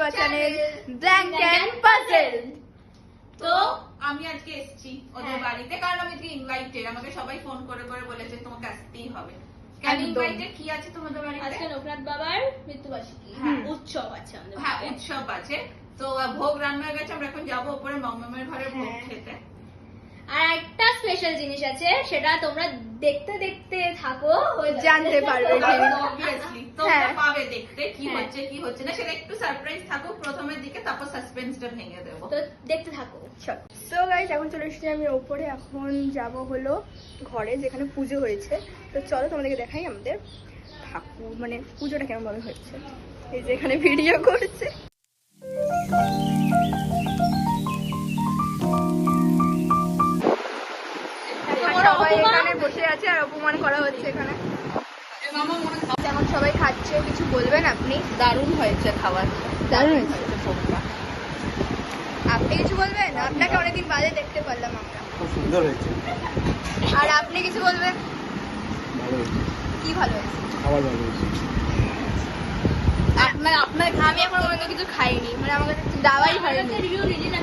Hour channel blank and puzzle. তো আমি আজকে এসেছি ওদের বাড়িতে, কারণ আমি ইনভাইটেড। আমাকে সবাই ফোন করে করে বলেছে তোমাকে আসতেই হবে। কেন ইনভাইটেড, কি আছে তোমাদের বাড়িতে? আজকে লোকনাথ বাবার মৃত্যুবার্ষিকী, উৎসব আছে আমাদের। হ্যাঁ, উৎসব আছে। তো ভোগ রান্না হয়ে গেছে, আমরা এখন যাবো উপরে মমমের ঘরে ভোগ খেতে। আর একটা স্পেশাল জিনিস আছে, সেটা তোমরা দেখতে দেখতে থাকো, জানতে পারবে। অবভিয়াসলি তোমরা পাবে দেখতে কি হচ্ছে কি হচ্ছে না, সেটা একটু সারপ্রাইজ থাকুক প্রথমের দিকে, তারপর সাসপেন্সটা ভেঙে দেবো। তো দেখতে থাকো। সো গাইস, এখন চলে এসেছি আমি ওপরে। এখন যাব হলো ঘরে, যেখানে পুজো হয়েছে। তো চলো তোমাদেরকে দেখাই আমাদের ঠাকুর, মানে পুজোটা কেমন ভাবে হচ্ছে। এই যে এখানে ভিডিও করছে। সবাই এখানে বসে আছে আর অপমান করা হচ্ছে এখানে। এখন সবাই খাচ্ছে, কিছু বলবেন আপনি? দারুণ হয়েছে খাবার, দারুণ হয়েছে ভোগটা। আপনি কিছু বলবেন? আপনাকে অনেকদিন বাদে দেখতে পারলাম আমরা। খুব সুন্দর হয়েছে, আর আপনি কিছু বলবেন? ভালো হয়েছে, কি ভালো হয়েছে? খাবার ভালো হয়েছে। আপনার আমি এখন পর্যন্ত কিছু খাইনি, মানে আমার কাছে দাওয়াই হয়নি। রিভিউ দিলি না?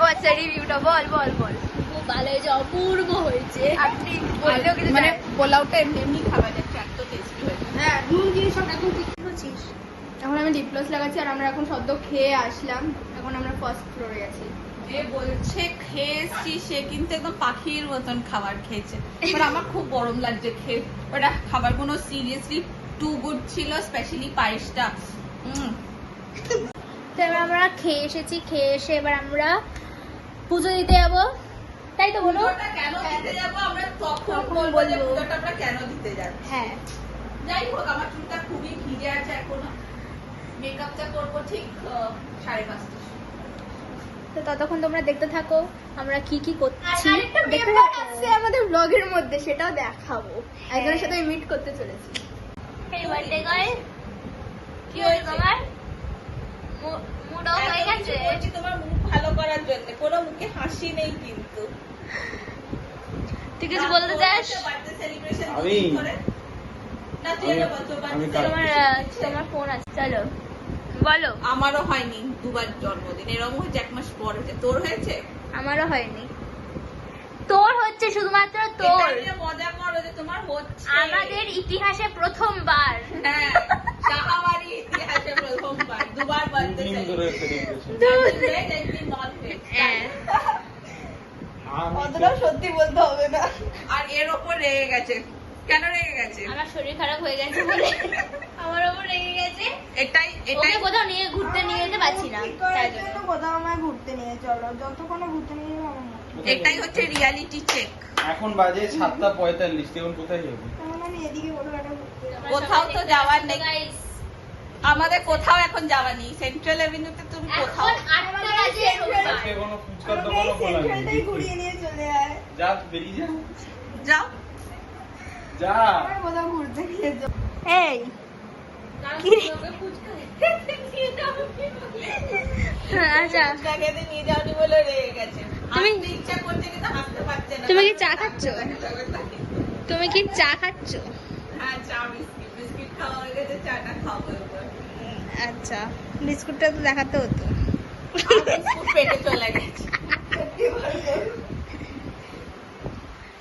ও আচ্ছা, রিভিউটা বল বল বল। খুব ভালো হয়েছে, অপূর্ব হয়েছে। আপনি বললেও কিছু মানে মানে পোলাওটা এমনি এমনি খাওয়া যাচ্ছে, এত টেস্টি হয়েছে। হ্যাঁ। নুন দিয়ে সব এখন কি করছিস? এখন আমি লিপ গ্লস লাগাচ্ছি আর আমরা এখন সদ্য খেয়ে আসলাম। এখন আমরা ফার্স্ট ফ্লোরে আছি। যে বলছে খেয়ে এসছি, সে কিন্তু একদম পাখির মতন খাবার খেয়েছে। বাট আমার খুব গরম লাগছে খেয়ে। ওটা খাবারগুলো সিরিয়াসলি টু গুড ছিল, স্পেশালি পায়েসটা। তো এবার আমরা খেয়ে এসেছি, খেয়ে এসে এবার আমরা পুজো দিতে যাবো, তাই তো বলো? পুজোটা কেন দিতে যাবো আমরা তখন বলবো যে পুজোটা আমরা কেন দিতে যাচ্ছি। হ্যাঁ, যাই হোক, আমার চুলটা খুবই ভিজে আছে এখনো। মেকআপটা করবো ঠিক 5:30। তো ততক্ষণ তোমরা দেখতে থাকো আমরা কি কি করছি। আরেকটা ব্যাপার আছে আমাদের ব্লগের মধ্যে, সেটাও দেখাবো। একজনের সাথে মিট করতে চলেছি। এই বার্থডে গায় কি হয়েছে তোমার মুড অফ হয়ে গেছে? বলছি তোমার মুখ ভালো করার জন্য, কোনো মুখে হাসি নেই কিন্তু। তুই কিছু বলতে চাস? বার্থডে সেলিব্রেশন আমি? না, তুই এটা বল, তোর আমি birthday তোমার তোমার ফোন আছে, চলো বলো। আমারও হয়নি দুবার জন্মদিন, এরকম হয়েছে 1 মাস পর হয়েছে। তোর হয়েছে? আমারও হয়নি। তোর হচ্ছে, শুধুমাত্র তোর। এটা নিয়ে মজা করো যে তোমার হচ্ছে। আমাদের ইতিহাসে প্রথমবার। হ্যাঁ, শাহাবাড়ি ইতিহাসে প্রথমবার দুবার বার্থডে দিন ধরে celebration। হ্যাঁ। আমি অতটাও সত্যি বলতে হবে না। আর এর ওপর রেগে গেছে। কেন রেগে গেছে? আমার শরীর খারাপ হয়ে গেছে বলে আমার ওপর রেগে গেছে। এটাই ওকে কোথাও নিয়ে ঘুরতে নিয়ে যেতে পারছি না, তাই জন্য। কোথাও আমায় ঘুরতে নিয়ে চলো, যতক্ষণ ঘুরতে নিয়ে যাবো আমার এটাই হচ্ছে রিয়ালিটি চেক। এখন বাজে 7:45, এখন কোথায় যাবি? তাহলে আমি এদিকে বলো একটা ঘুরতে যাবো। কোথাও তো যাওয়ার নেই। Guys, আমাদের কোথাও এখন যাওয়া নেই। সেন্ট্রাল এভিনিউতে তুমি কোথাও এখন 8টা বাজে রবিবার। আজকে কোনো ফুচকার দোকানও খোলা নেই। সেন্ট্রালটাই ঘুরিয়ে নিয়ে চলে আয়। যা, বেরিয়ে যা। যাও। যা। আমার কোথাও ঘুরতে নিয়ে যাও। এই আচ্ছা, ফুচকা খেতে নিয়ে যাওনি বলে রেগে গেছে। তুমি- হাসতে ইচ্ছা করছে কিন্তু হাসতে পারছে না। তুমি কি চা খাচ্ছ? তুমি কি চা খাচ্ছ? হ্যাঁ, চা বিস্কিট বিস্কিট খাওয়া হয়ে গেছে, চাটা খাবো এবার। আচ্ছা, বিস্কুটটা তো দেখাতে হতো। আর বিস্কুট পেটে চলে গেছে।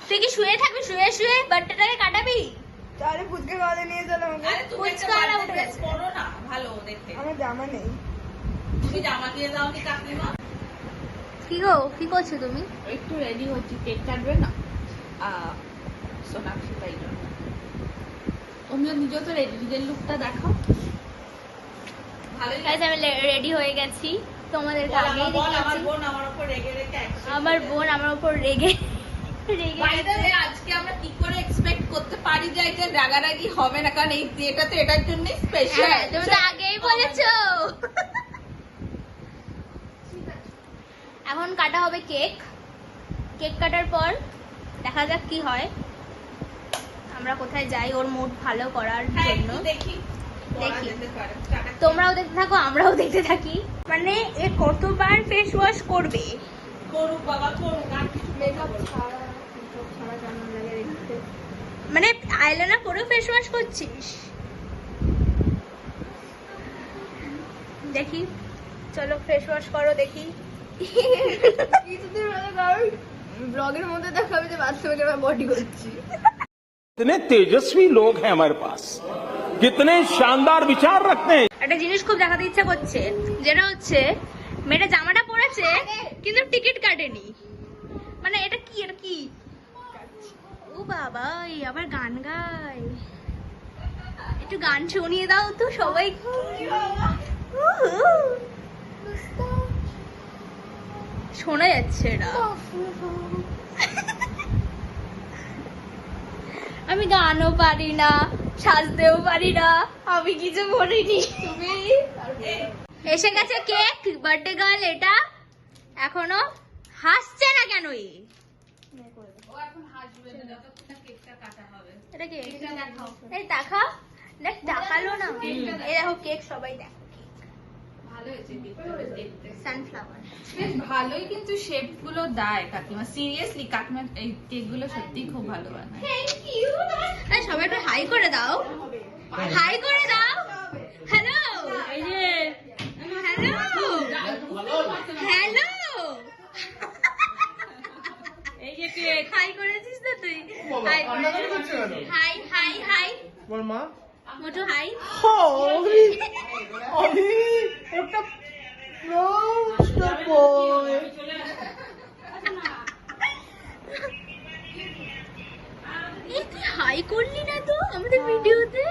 তুই কি শুয়ে থাকবি? শুয়ে শুয়ে বার্থডেটাকে কাটাবি? তাহলে ফুচকা খাওয়াতে নিয়ে চলো আমাকে। আরে তুমি একটা ফুচকা আনা birthday উঠে dress গেছে। পরো না, ভালো দেখতে। আমার জামা নেই। তুমি জামা দিয়ে দাও নি কাকিমা? কি গো, কি করছো তুমি? একটু রেডি হচ্ছি, কেক কাটবে না সোনাক্ষী তাই জন্য। তুমিও নিজেও তো রেডি, নিজের লুকটা দেখো। ভালোই গাইস, আমি রেডি হয়ে গেছি, তোমাদেরকে বল, আগেই বল, আমার দেখিয়েছি। বোন আমার উপর রেগে রেখে action আমার করেছে। বোন আমার উপর রেগে রেগে By the way, আজকে আমরা কি করে এক্সপেক্ট করতে পারি যে এটা রাগারাগি হবে না, কারণ এই এটা তো এটার জন্য স্পেশাল। হ্যাঁ, তুমি তো আগেই বলেছো। এখন কাটা হবে কেক। কেক কাটার পর দেখা যাক কি হয়, আমরা কোথায় যাই ওর মুড ভালো করার হ্যাঁ, জন্য। একটু দেখি করা দেখি। যেতে পারে। টাটা। তোমরাও দেখতে থাকো, আমরাও দেখতে থাকি। মানে এ কতবার ফেস ওয়াশ করবে? করুক বাবা, করুক, আর কিছু মেকআপ ছাড়া, মেকআপ ছাড়া কেমন লাগে দেখতে? মানে আইলাইনার করেও ফেস ওয়াশ করছিস? দেখি চলো ফেস ওয়াশ করো দেখি। কিছুদিন হলো কারণ ব্লগের মধ্যে দেখাবে যে বাথরুমে গিয়ে বডি করছি। कितने तेजस्वी लोग हैं हमारे पास, कितने शानदार विचार रखते हैं। একটা জিনিস খুব দেখাতে ইচ্ছা করছে, যেটা হচ্ছে মেয়েটা জামাটা পরেছে কিন্তু টিকিট কাটেনি। মানে এটা কি, এটা কি? ও বাবা, এই আবার গান গায়। একটু গান শুনিয়ে দাও তো সবাই। শোনা যাচ্ছে এটা। আমি গানও পারি না, সাজতেও পারি না, আমি কিছু করিনি। তুমি এসে গেছে কেক, বার্থডে গার্ল এটা। এখনো হাসছে না কেন? ও এখন হাসবে না, যতক্ষণ না কেকটা কাটা হবে। এটা কি? এই দেখা, দেখ দেখালো না। এই দেখো কেক, সবাই দেখো ভালো হয়েছে কেকটা বেশ দেখতে। সানফ্লাওয়ার। বেশ ভালোই কিন্তু শেপ গুলো দেয় কাকিমা। সিরিয়াসলি কাকিমা এই কেক গুলো সত্যি খুব ভালো বানায়। Thank you. সবাই একটু হাই করে দাও, হাই করে দাও। হ্যালো, এই যে হ্যালো, হ্যালো। এই যে কেক হাই করেছিস তো তুই? High high high high. তোমার মা মোটু হাই। একটা বয় এই তুই হাই করলি না তো আমাদের ভিডিওতে?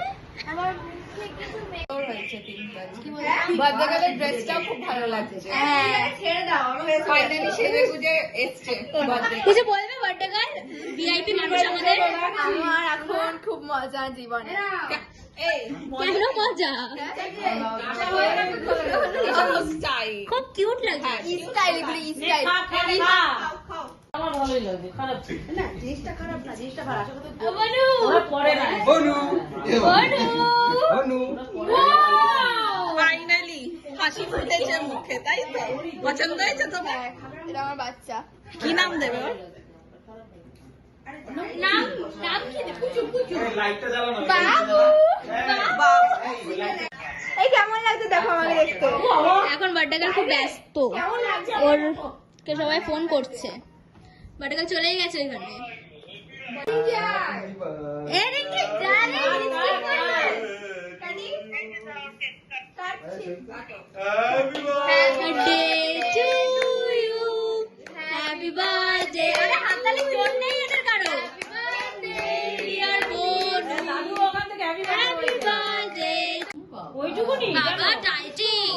হয়েছে তিনটা। বার্থডে গার্লের ড্রেসটাও খুব ভালো লাগছে। হ্যাঁ, ফাইনালি সেজে গুজে এসছে বার্থডে। কিছু বলবে বার্থডে গার্ল? ভিআইপি মানুষ আমাদের। আমার এখন খুব মজা জীবনে। এই কেন মজা? স্টাইল খুব কিউট লাগছে। স্টাইল এগুলো স্টাইল। বনু, বনু বনু। ফাইনালি হাসি ফুটেছে মুখে, তাই তো? পছন্দ হয়েছে তোমার? এটা আমার বাচ্চা। কি নাম দেবে ওর? নাম, নাম কি দেবো? লাইটটা জ্বালানো এই কেমন লাগছে দেখো আমাকে দেখতে। এখন বার্থডে গার্ল খুব ব্যস্ত, ওর কে সবাই ফোন করছে। বার্থডে গার্ল চলেই গেছে এখানে। এ রিঙ্কি যা রে, happy birthday to you, happy birthday. আরে হাততালি জোর নেই এটার কারো। ডিয়ার বোন, হ্যাপি বার্থডে। ওইটুকুনি বাবা ডাইটিং।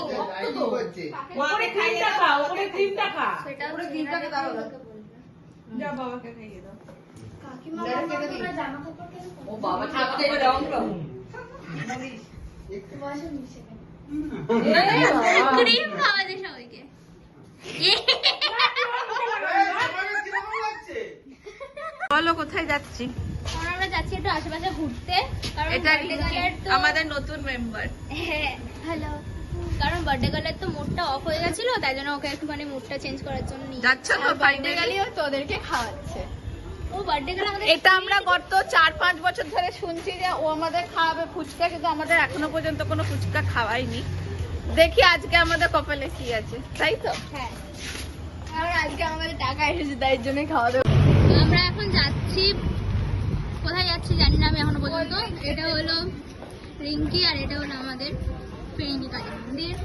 ওপরে ক্রিমটা খা, ওপরে ক্রিমটা খা। সেটা পুরো গিফটটাকে দাও। যা বাবাকে খাইয়ে দাও। ক্রিম খাওয়া দে সবাইকে। বলো কোথায় যাচ্ছি? এখন আমরা যাচ্ছি একটু আশেপাশে ঘুরতে, কারণ এটা বার্থডে গার্লের তো আমাদের নতুন মেম্বার। হ্যাঁ, হ্যালো। কারণ বার্থডে গার্লের তো মুডটা অফ হয়ে গেছিল, তাই জন্য ওকে একটুখানি মুডটা চেঞ্জ করার জন্য নিয়ে যাচ্ছ তো ফাইনালি? ও তোদেরকে খাওয়াচ্ছে। ও বার্থডে গার্ল আমাদের এটা আমরা গত 4-5 বছর ধরে শুনছি যে ও আমাদের খাওয়াবে ফুচকা, কিন্তু আমাদের এখনো পর্যন্ত কোনো ফুচকা খাওয়াইনি। দেখি আজকে আমাদের কপালে কি আছে, তাই তো? হ্যাঁ। আর আজকে আমাদের টাকা এসেছে তাই জন্য খাওয়া দাওয়া। আমরা এখন যাচ্ছি, কোথায় যাচ্ছি জানি না আমি এখনো পর্যন্ত। এটা হলো রিঙ্কি আর এটা হলো আমাদের ফেরিঙ্গি কালী মন্দির।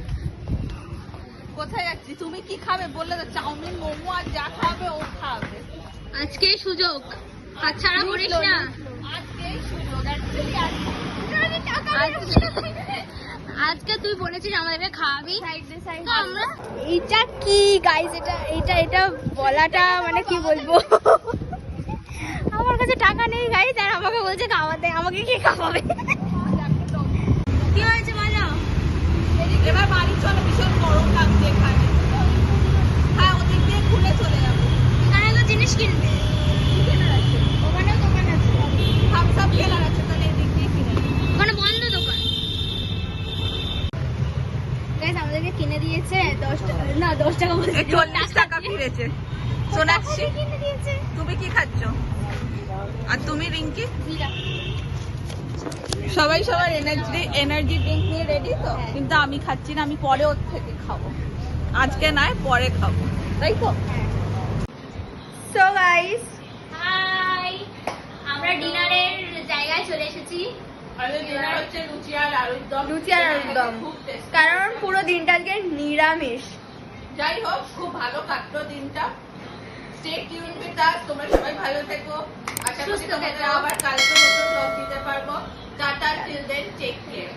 কোথায় যাচ্ছি? তুমি কি খাবে বললে তো? চাউমিন, মোমো আর যা খাবে ও খাবে। আজকে সুযোগ হাতছাড়া করিস না। আজকেই সুযোগ। Actually আজকে তুই বলেছিস আমাদেরকে খাওয়াবি, তো আমরা এইটা কি গাইস, এটা বলাটা মানে কি বলবো। আমার কাছে টাকা নেই গাইস, আর আমাকে বলছে খাওয়াতে। আমাকে কি খাওয়াবে? কি হয়েছে বলো? এবার বাড়ি চলো, ভীষণ গরম লাগছে এখানে। হ্যাঁ, ওদিক দিয়ে ঘুরে চলে যাবো। এখানে তো জিনিস কিনবে, ওখানেও দোকান আছে। থামস আপ কেনার আছে, তাহলে এদিক দিয়ে কিনে নিই। ওখানে বন্ধ দোকান। গাইস আমাদেরকে কিনে দিয়েছে 10 টাকা, না 10 টাকা বলছি, 40 টাকা ফিরেছে। সোনাক্ষী, কিনে দিয়েছে তুমি কি খাচ্ছ? আর তুমি রিঙ্কি? জিরা। সবাই সবার এনার্জি ড্রিঙ্ক নিয়ে রেডি তো, কিন্তু আমি খাচ্ছি না, আমি পরে ওর থেকে খাবো, আজকে নয় পরে খাবো, তাই তো? সো গাইস, হাই, আমরা ডিনারের জায়গায় চলে এসেছি। হচ্ছে লুচি আর আলুর দম। লুচি আর আলুর দম। খুব tasty। কারণ পুরো দিনটা আজকে নিরামিষ। যাই হোক, খুব ভালো কাটলো দিনটা। স্টে টিউন উইথ আস, তোমরা সবাই ভালো থেকো, আশা করি সুস্থ তোমাদের থেকো। আবার কালকে মতো ব্লগ দিতে পারবো। Tata, till then, take care.